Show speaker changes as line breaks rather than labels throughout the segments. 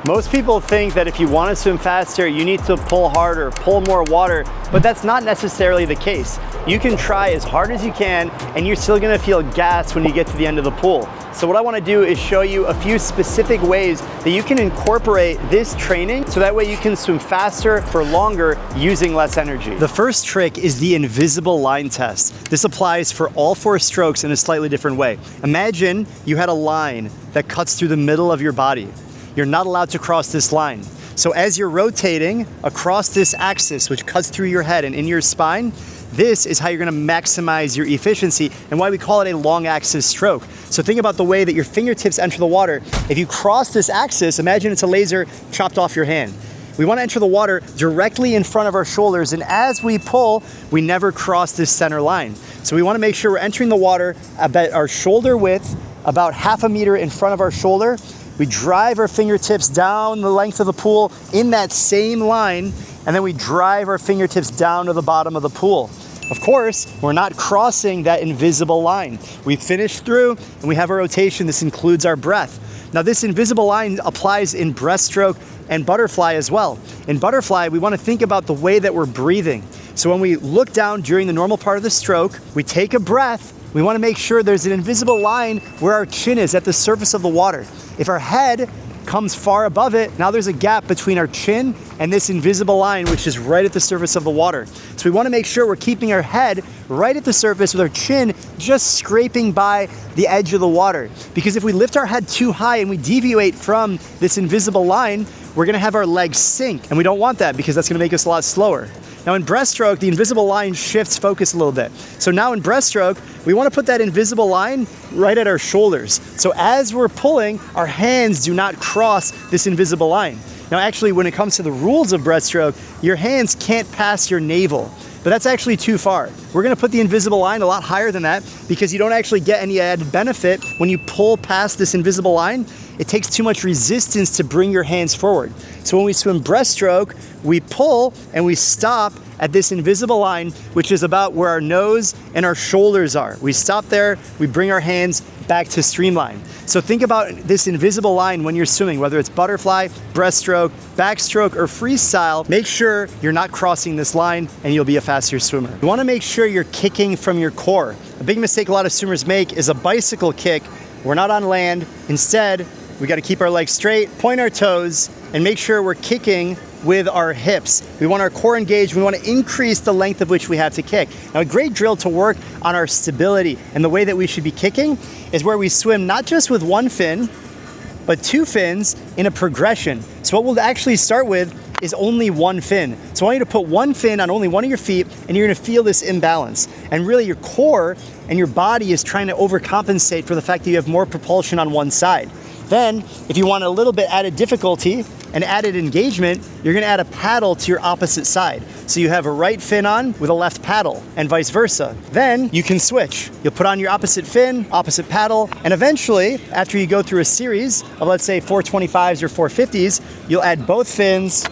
Most people think that if you want to swim faster, you need to pull harder, pull more water, but that's not necessarily the case. You can try as hard as you can, and you're still gonna feel gassed when you get to the end of the pool. So what I wanna do is show you a few specific ways that you can incorporate this training so that way you can swim faster for longer using less energy. The first trick is the invisible line test. This applies for all 4 strokes in a slightly different way. Imagine you had a line that cuts through the middle of your body. You're not allowed to cross this line. So as you're rotating across this axis, which cuts through your head and in your spine, this is how you're gonna maximize your efficiency and why we call it a long axis stroke. So think about the way that your fingertips enter the water. If you cross this axis, imagine it's a laser chopped off your hand. We wanna enter the water directly in front of our shoulders, and as we pull, we never cross this center line. So we wanna make sure we're entering the water about our shoulder width, about 1/2 meter in front of our shoulder. We drive our fingertips down the length of the pool in that same line, and then we drive our fingertips down to the bottom of the pool. Of course, we're not crossing that invisible line. We finish through and we have a rotation. This includes our breath. Now this invisible line applies in breaststroke and butterfly as well. In butterfly, we want to think about the way that we're breathing. So when we look down during the normal part of the stroke, we take a breath. We want to make sure there's an invisible line where our chin is at the surface of the water. If our head comes far above it, now there's a gap between our chin and this invisible line, which is right at the surface of the water. So we want to make sure we're keeping our head right at the surface with our chin just scraping by the edge of the water. Because if we lift our head too high and we deviate from this invisible line, we're going to have our legs sink, and we don't want that because that's going to make us a lot slower. Now in breaststroke, the invisible line shifts focus a little bit. So now in breaststroke, we want to put that invisible line right at our shoulders. So as we're pulling, our hands do not cross this invisible line. Now actually, when it comes to the rules of breaststroke, your hands can't pass your navel, but that's actually too far. We're gonna put the invisible line a lot higher than that because you don't actually get any added benefit when you pull past this invisible line. It takes too much resistance to bring your hands forward. So when we swim breaststroke, we pull and we stop at this invisible line, which is about where our nose and our shoulders are. We stop there, we bring our hands back to streamline. So think about this invisible line when you're swimming, whether it's butterfly, breaststroke, backstroke, or freestyle. Make sure you're not crossing this line and you'll be a faster swimmer. You wanna make sure you're kicking from your core. A big mistake a lot of swimmers make is a bicycle kick. We're not on land. Instead, we gotta keep our legs straight, point our toes, and make sure we're kicking with our hips. We want our core engaged. We want to increase the length of which we have to kick. Now, a great drill to work on our stability and the way that we should be kicking is where we swim not just with one fin, but 2 fins in a progression. So what we'll actually start with is only one fin. So I want you to put one fin on only one of your feet, and you're gonna feel this imbalance. And really your core and your body is trying to overcompensate for the fact that you have more propulsion on one side. Then, if you want a little bit added difficulty and added engagement, you're gonna add a paddle to your opposite side. So you have a right fin on with a left paddle, and vice versa. Then you can switch. You'll put on your opposite fin, opposite paddle, and eventually, after you go through a series of, let's say, 425s or 450s, you'll add both fins,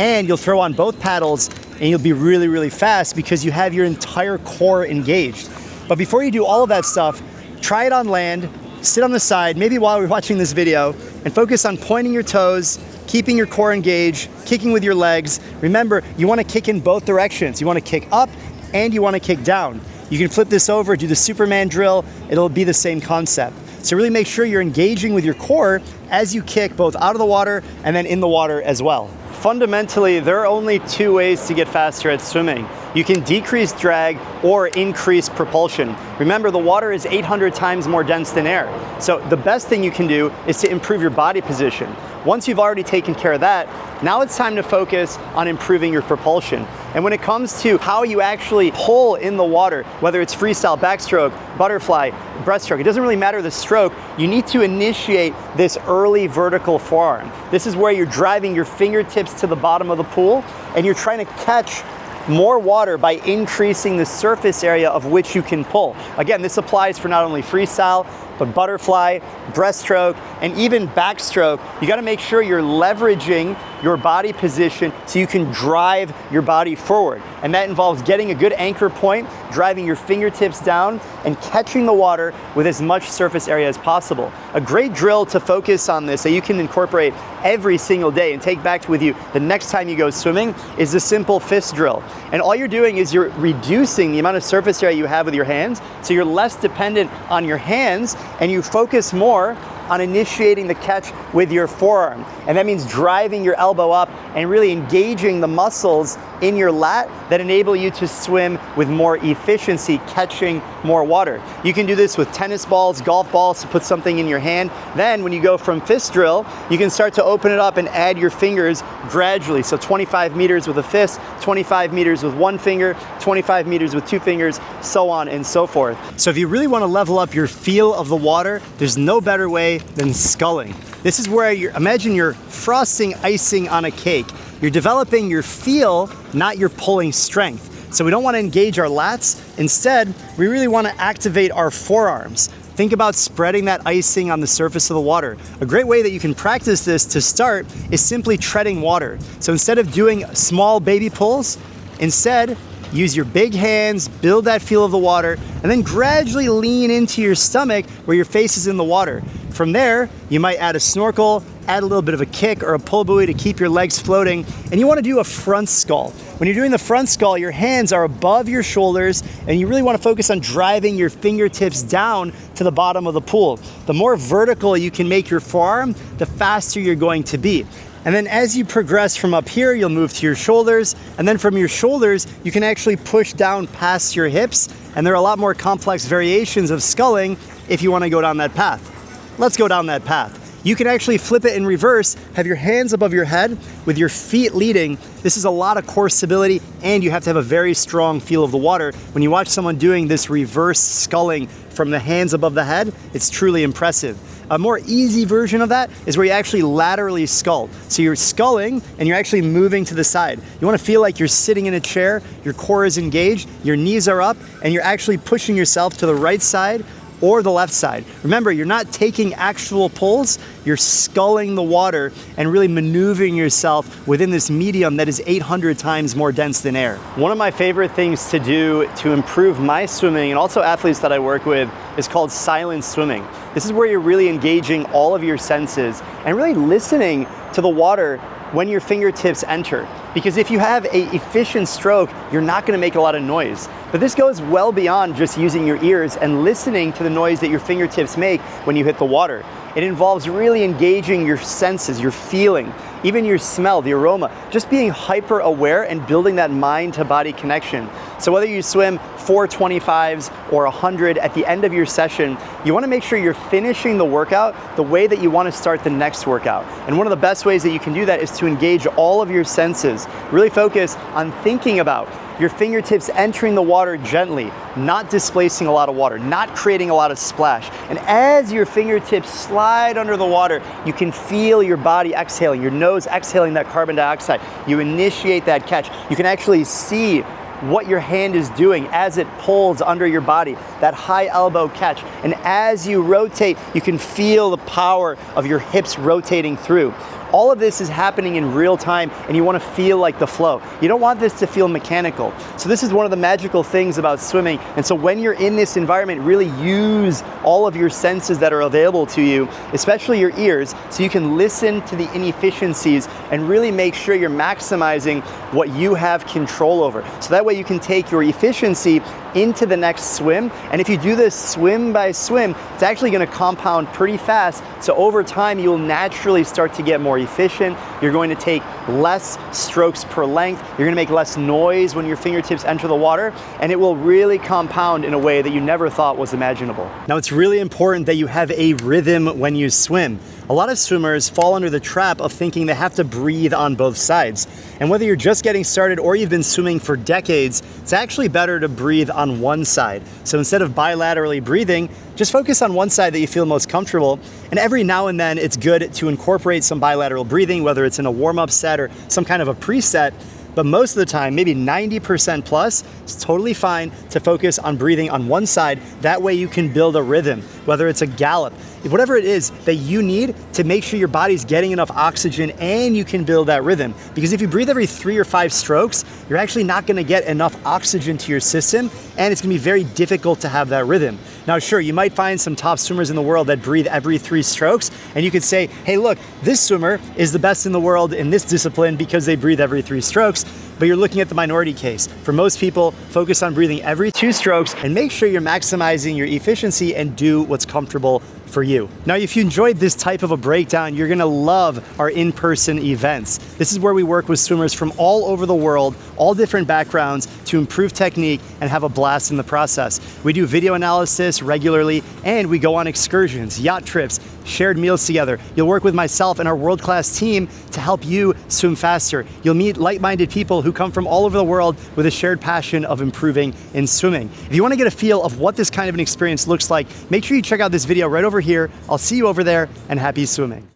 and you'll throw on both paddles, and you'll be really, really fast because you have your entire core engaged. But before you do all of that stuff, try it on land, sit on the side, maybe while we're watching this video, and focus on pointing your toes, keeping your core engaged, kicking with your legs. Remember, you want to kick in both directions. You want to kick up and you want to kick down. You can flip this over, do the Superman drill, it'll be the same concept. So really make sure you're engaging with your core as you kick both out of the water and then in the water as well. Fundamentally, there are only 2 ways to get faster at swimming. You can decrease drag or increase propulsion. Remember, the water is 800 times more dense than air. So the best thing you can do is to improve your body position. Once you've already taken care of that, now it's time to focus on improving your propulsion. And when it comes to how you actually pull in the water, whether it's freestyle, backstroke, butterfly, breaststroke, it doesn't really matter the stroke, you need to initiate this early vertical forearm. This is where you're driving your fingertips to the bottom of the pool and you're trying to catch more water by increasing the surface area of which you can pull. Again, this applies for not only freestyle, but butterfly, breaststroke, and even backstroke. You gotta make sure you're leveraging your body position so you can drive your body forward. And that involves getting a good anchor point, driving your fingertips down and catching the water with as much surface area as possible. A great drill to focus on this that you can incorporate every single day and take back with you the next time you go swimming is the simple fist drill. And all you're doing is you're reducing the amount of surface area you have with your hands, so you're less dependent on your hands and you focus more on initiating the catch with your forearm. And that means driving your elbow up and really engaging the muscles in your lat that enable you to swim with more efficiency, catching more water. You can do this with tennis balls, golf balls, to put something in your hand. Then when you go from fist drill, you can start to open it up and add your fingers gradually. So 25 meters with a fist, 25 meters with one finger, 25 meters with two fingers, so on and so forth. So if you really want to level up your feel of the water, there's no better way than sculling. This is where imagine you're frosting icing on a cake. You're developing your feel, not your pulling strength. So we don't want to engage our lats. Instead, we really want to activate our forearms. Think about spreading that icing on the surface of the water. A great way that you can practice this to start is simply treading water. So instead of doing small baby pulls, instead, use your big hands, build that feel of the water, and then gradually lean into your stomach where your face is in the water. From there, you might add a snorkel, add a little bit of a kick or a pull buoy to keep your legs floating, and you want to do a front scull. When you're doing the front scull, your hands are above your shoulders, and you really want to focus on driving your fingertips down to the bottom of the pool. The more vertical you can make your forearm, the faster you're going to be. And then as you progress from up here, you'll move to your shoulders, and then from your shoulders, you can actually push down past your hips, and there are a lot more complex variations of sculling if you want to go down that path. Let's go down that path. You can actually flip it in reverse, have your hands above your head with your feet leading. This is a lot of core stability, and you have to have a very strong feel of the water. When you watch someone doing this reverse sculling from the hands above the head, it's truly impressive. A more easy version of that is where you actually laterally scull. So you're sculling and you're actually moving to the side. You want to feel like you're sitting in a chair, your core is engaged, your knees are up, and you're actually pushing yourself to the right side or the left side. Remember, you're not taking actual pulls, you're sculling the water and really maneuvering yourself within this medium that is 800 times more dense than air. One of my favorite things to do to improve my swimming, and also athletes that I work with, is called silent swimming. This is where you're really engaging all of your senses and really listening to the water when your fingertips enter. Because if you have an efficient stroke, you're not going to make a lot of noise. But this goes well beyond just using your ears and listening to the noise that your fingertips make when you hit the water. It involves really engaging your senses, your feeling, even your smell, the aroma, just being hyper aware and building that mind to body connection. So whether you swim 425s or 100 at the end of your session, you want to make sure you're finishing the workout the way that you want to start the next workout. And one of the best ways that you can do that is to engage all of your senses. Really focus on thinking about your fingertips entering the water gently, not displacing a lot of water, not creating a lot of splash. And as your fingertips slide under the water, you can feel your body exhaling, your nose exhaling that carbon dioxide. You initiate that catch. You can actually see what your hand is doing as it pulls under your body, that high elbow catch. And as you rotate, you can feel the power of your hips rotating through. All of this is happening in real time, and you want to feel like the flow. You don't want this to feel mechanical. So this is one of the magical things about swimming. And so when you're in this environment, really use all of your senses that are available to you, especially your ears, so you can listen to the inefficiencies and really make sure you're maximizing what you have control over. So that way you can take your efficiency into the next swim. And if you do this swim by swim, it's actually going to compound pretty fast. So over time, you'll naturally start to get more efficient. You're going to take less strokes per length. You're going to make less noise when your fingertips enter the water, and it will really compound in a way that you never thought was imaginable. Now, it's really important that you have a rhythm when you swim. A lot of swimmers fall under the trap of thinking they have to breathe on both sides. And whether you're just getting started or you've been swimming for decades, it's actually better to breathe on one side. So instead of bilaterally breathing, just focus on one side that you feel most comfortable. And every now and then, it's good to incorporate some bilateral breathing, whether it's in a warm-up set or some kind of a preset. But most of the time, maybe 90% plus, it's totally fine to focus on breathing on one side. That way you can build a rhythm, whether it's a gallop. whatever it is that you need to make sure your body's getting enough oxygen and you can build that rhythm. Because if you breathe every 3 or 5 strokes, you're actually not gonna get enough oxygen to your system, and it's gonna be very difficult to have that rhythm. Now, sure, you might find some top swimmers in the world that breathe every 3 strokes, and you could say, hey, look, this swimmer is the best in the world in this discipline because they breathe every 3 strokes, but you're looking at the minority case. For most people, focus on breathing every 2 strokes and make sure you're maximizing your efficiency and do what's comfortable for you. Now, if you enjoyed this type of a breakdown, you're gonna love our in-person events. This is where we work with swimmers from all over the world, all different backgrounds, to improve technique and have a blast in the process. We do video analysis regularly, and we go on excursions, yacht trips, shared meals together. You'll work with myself and our world-class team to help you swim faster. You'll meet like-minded people who come from all over the world with a shared passion of improving in swimming. If you want to get a feel of what this kind of an experience looks like, make sure you check out this video right over here. I'll see you over there, and happy swimming.